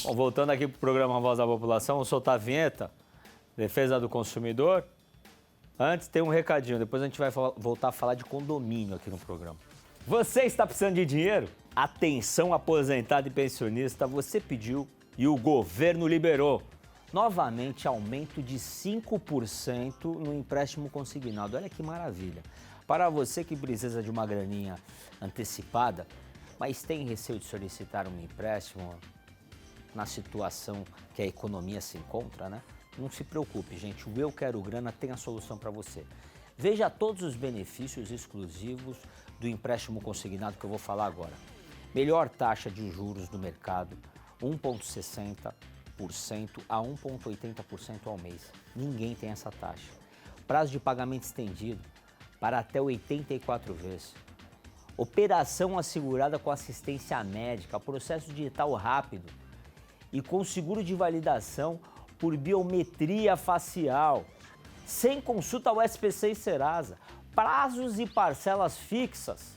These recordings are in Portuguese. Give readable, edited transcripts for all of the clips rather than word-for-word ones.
Bom, voltando aqui para o programa Voz da População, vou soltar a vinheta, Defesa do Consumidor. Antes tem um recadinho, depois a gente vai voltar a falar de condomínio aqui no programa. Você está precisando de dinheiro? Atenção, aposentado e pensionista, você pediu e o governo liberou. Novamente, aumento de 5% no empréstimo consignado. Olha que maravilha. Para você que precisa de uma graninha antecipada, mas tem receio de solicitar um empréstimo na situação que a economia se encontra, né? Não se preocupe, gente. O Eu Quero Grana tem a solução para você. Veja todos os benefícios exclusivos do empréstimo consignado que eu vou falar agora. Melhor taxa de juros do mercado, 1,60% a 1,80% ao mês. Ninguém tem essa taxa. Prazo de pagamento estendido para até 84 vezes. Operação assegurada com assistência médica, processo digital rápido e com seguro de validação por biometria facial, sem consulta ao SPC e Serasa, prazos e parcelas fixas,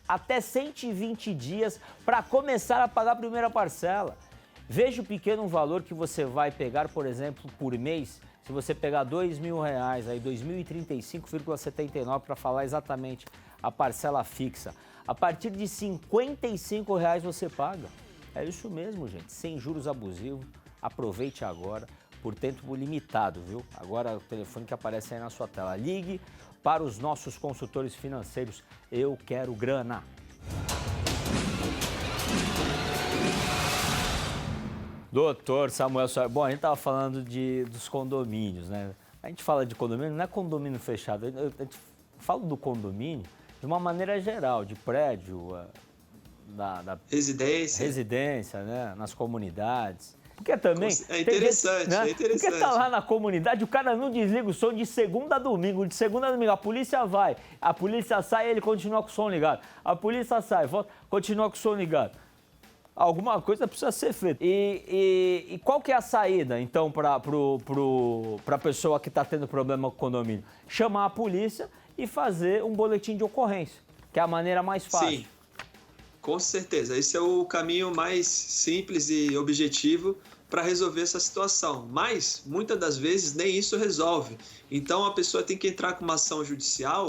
até 120 dias para começar a pagar a primeira parcela. Veja o pequeno valor que você vai pegar, por exemplo, por mês, se você pegar R$2.000, aí 2.035,79 para falar exatamente a parcela fixa. A partir de R$55 você paga. É isso mesmo, gente, sem juros abusivos. Aproveite agora, por tempo limitado, viu? Agora o telefone que aparece aí na sua tela. Ligue para os nossos consultores financeiros. Eu Quero Grana. Doutor Samuel Soares, bom, a gente estava falando dos condomínios, né? A gente fala de condomínio, não é condomínio fechado, a gente fala do condomínio de uma maneira geral, de prédio, da residência, né? Nas comunidades. Porque também... É interessante, né? é interessante. Porque tá lá na comunidade, o cara não desliga o som de segunda a domingo, a polícia vai, a polícia sai e ele continua com o som ligado. A polícia sai, volta, continua com o som ligado. Alguma coisa precisa ser feita. E qual que é a saída, então, para a pessoa que está tendo problema com o condomínio? Chamar a polícia e fazer um boletim de ocorrência, que é a maneira mais fácil. Sim, com certeza. Esse é o caminho mais simples e objetivo para resolver essa situação. Mas, muitas das vezes, nem isso resolve. Então, a pessoa tem que entrar com uma ação judicial,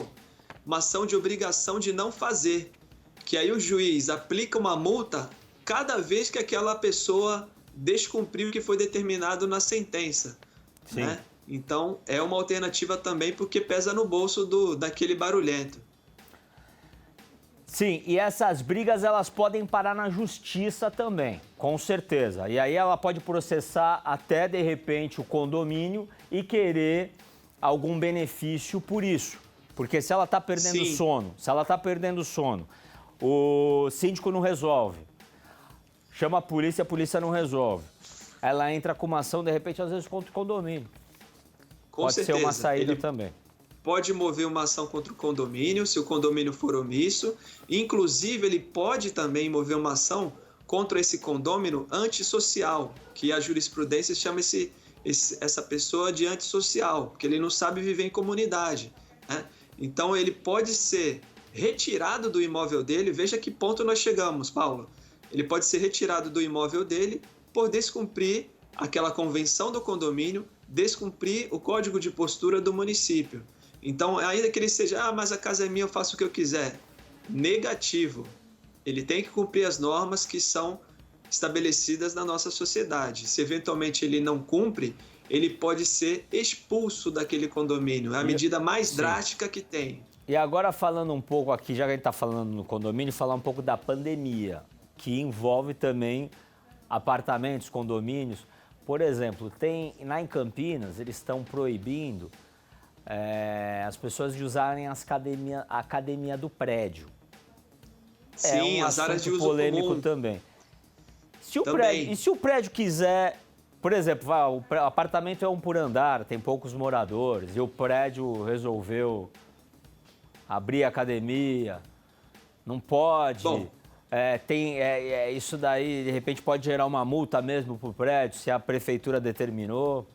uma ação de obrigação de não fazer. Que aí o juiz aplica uma multa cada vez que aquela pessoa descumpriu o que foi determinado na sentença. Sim. Né? Então, é uma alternativa também porque pesa no bolso daquele barulhento. Sim, e essas brigas elas podem parar na justiça também, com certeza. E aí ela pode processar até, de repente, o condomínio e querer algum benefício por isso. Porque se ela está perdendo sono, o síndico não resolve, chama a polícia não resolve. Ela entra com uma ação, de repente, às vezes, contra o condomínio. Pode ser uma saída também. Pode mover uma ação contra o condomínio, se o condomínio for omisso. Inclusive, ele pode também mover uma ação contra esse condômino antissocial, que a jurisprudência chama essa pessoa de antissocial, porque ele não sabe viver em comunidade, né? Então, ele pode ser retirado do imóvel dele. Veja que ponto nós chegamos, Paulo. Ele pode ser retirado do imóvel dele por descumprir aquela convenção do condomínio, descumprir o código de postura do município. Então, ainda que ele seja, mas a casa é minha, eu faço o que eu quiser. Negativo. Ele tem que cumprir as normas que são estabelecidas na nossa sociedade. Se eventualmente ele não cumpre, ele pode ser expulso daquele condomínio. É a medida mais drástica que tem. E agora falando um pouco aqui, já que a gente está falando no condomínio, falar um pouco da pandemia, que envolve também apartamentos, condomínios. Por exemplo, lá em Campinas, eles estão proibindo as pessoas de usarem a academia do prédio. Sim, as áreas de uso polêmico comum. Também. Se o prédio quiser, por exemplo, o apartamento é 1 por andar, tem poucos moradores, e o prédio resolveu abrir a academia, não pode. Bom, isso daí, de repente, pode gerar uma multa mesmo para o prédio, se a prefeitura determinou?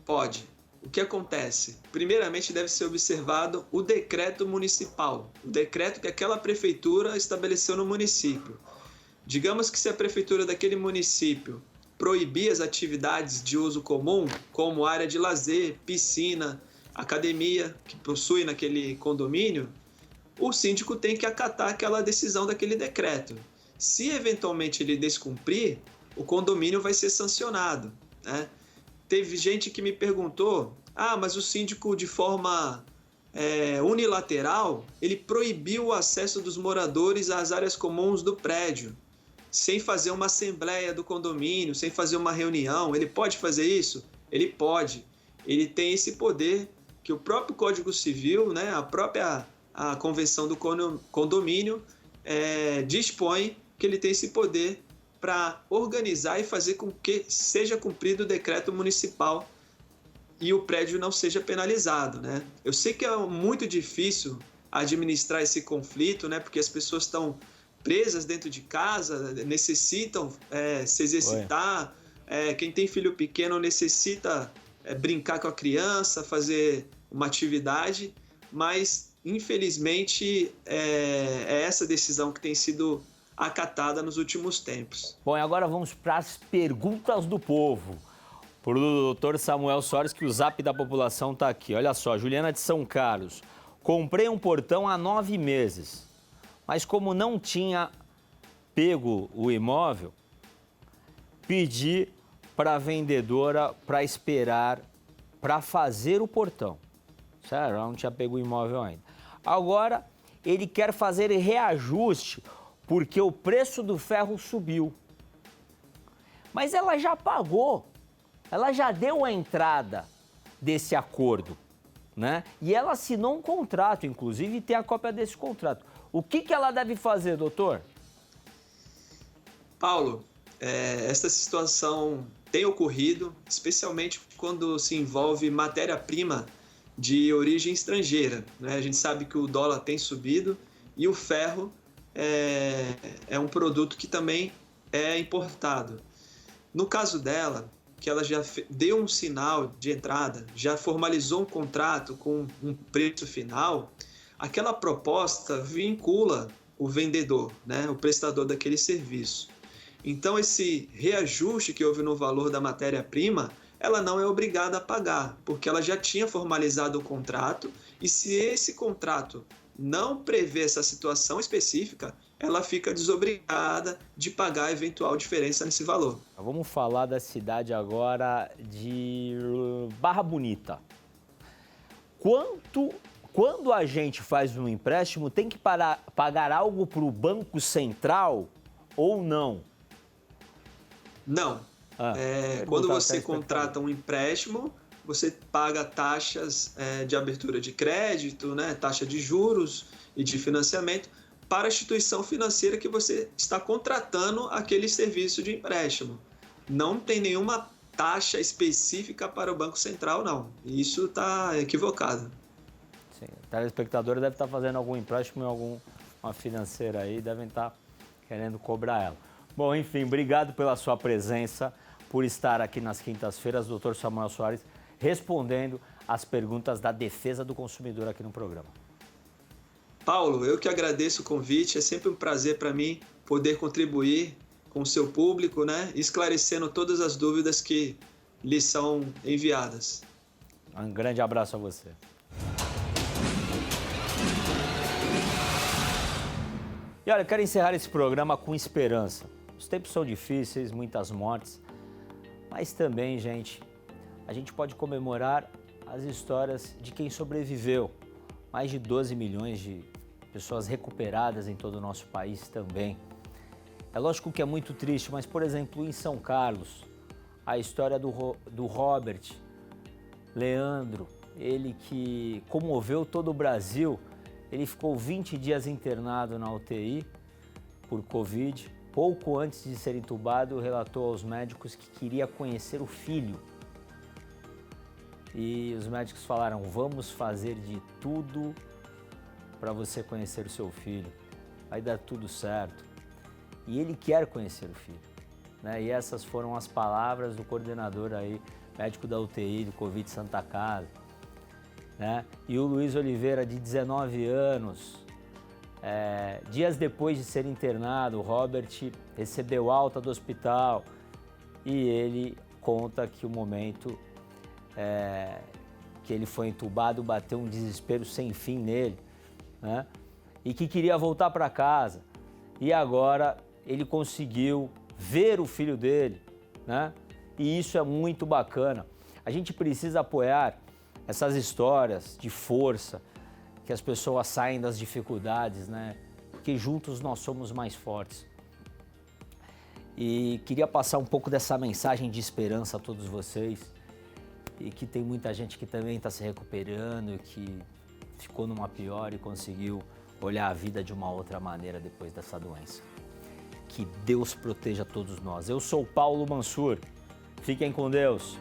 Pode. O que acontece? Primeiramente, deve ser observado o decreto municipal, o decreto que aquela prefeitura estabeleceu no município. Digamos que se a prefeitura daquele município proibir as atividades de uso comum, como área de lazer, piscina, academia, que possui naquele condomínio, o síndico tem que acatar aquela decisão daquele decreto. Se eventualmente ele descumprir, o condomínio vai ser sancionado, né? Teve gente que me perguntou, mas o síndico de forma unilateral, ele proibiu o acesso dos moradores às áreas comuns do prédio, sem fazer uma assembleia do condomínio, sem fazer uma reunião. Ele pode fazer isso? Ele pode. Ele tem esse poder que o próprio Código Civil, né, a Convenção do Condomínio, dispõe que ele tem esse poder para organizar e fazer com que seja cumprido o decreto municipal e o prédio não seja penalizado, né? Eu sei que é muito difícil administrar esse conflito, né, porque as pessoas estão presas dentro de casa, necessitam se exercitar. Quem tem filho pequeno necessita brincar com a criança, fazer uma atividade, mas infelizmente é essa decisão que tem sido acatada nos últimos tempos. Bom, e agora vamos para as perguntas do povo. Para o doutor Samuel Soares, que o zap da população está aqui. Olha só, Juliana de São Carlos. Comprei um portão há 9 meses, mas como não tinha pego o imóvel, pedi para a vendedora para esperar para fazer o portão. Sério, ela não tinha pego o imóvel ainda. Agora, ele quer fazer reajuste porque o preço do ferro subiu. Mas ela já pagou, ela já deu a entrada desse acordo, né? E ela assinou um contrato, inclusive, e tem a cópia desse contrato. O que ela deve fazer, doutor? Paulo, essa situação tem ocorrido, especialmente quando se envolve matéria-prima de origem estrangeira, né? A gente sabe que o dólar tem subido e o ferro é um produto que também é importado. No caso dela, que ela já deu um sinal de entrada, já formalizou um contrato com um preço final, aquela proposta vincula o vendedor, né, o prestador daquele serviço. Então, esse reajuste que houve no valor da matéria-prima, ela não é obrigada a pagar, porque ela já tinha formalizado o contrato, e se esse contrato não prevê essa situação específica, ela fica desobrigada de pagar a eventual diferença nesse valor. Vamos falar da cidade agora de Barra Bonita. Quando a gente faz um empréstimo, tem que pagar algo para o Banco Central ou não? Não. Quando você contrata um empréstimo, você paga taxas de abertura de crédito, né, taxa de juros e de financiamento para a instituição financeira que você está contratando aquele serviço de empréstimo. Não tem nenhuma taxa específica para o Banco Central, não. Isso está equivocado. Sim, o telespectador deve estar fazendo algum empréstimo em alguma financeira aí, devem estar querendo cobrar ela. Bom, enfim, obrigado pela sua presença, por estar aqui nas quintas-feiras, doutor Samuel Soares, respondendo as perguntas da defesa do consumidor aqui no programa. Paulo, eu que agradeço o convite, é sempre um prazer para mim poder contribuir com o seu público, né, esclarecendo todas as dúvidas que lhe são enviadas. Um grande abraço a você. E olha, eu quero encerrar esse programa com esperança. Os tempos são difíceis, muitas mortes, mas também, gente, a gente pode comemorar as histórias de quem sobreviveu. Mais de 12 milhões de pessoas recuperadas em todo o nosso país também. É lógico que é muito triste, mas, por exemplo, em São Carlos, a história do Robert Leandro, ele que comoveu todo o Brasil, ele ficou 20 dias internado na UTI por Covid. Pouco antes de ser entubado, relatou aos médicos que queria conhecer o filho. E os médicos falaram, vamos fazer de tudo para você conhecer o seu filho. Vai dar tudo certo. E ele quer conhecer o filho, né? E essas foram as palavras do coordenador aí, médico da UTI do Covid Santa Casa, né? E o Luiz Oliveira, de 19 anos, Dias depois de ser internado, o Robert recebeu alta do hospital e ele conta que o momento que ele foi entubado bateu um desespero sem fim nele, né? E que queria voltar para casa. E agora ele conseguiu ver o filho dele, né? E isso é muito bacana. A gente precisa apoiar essas histórias de força, que as pessoas saem das dificuldades, né? Porque juntos nós somos mais fortes. E queria passar um pouco dessa mensagem de esperança a todos vocês, e que tem muita gente que também está se recuperando, que ficou numa pior e conseguiu olhar a vida de uma outra maneira depois dessa doença. Que Deus proteja todos nós. Eu sou Paulo Mansur. Fiquem com Deus.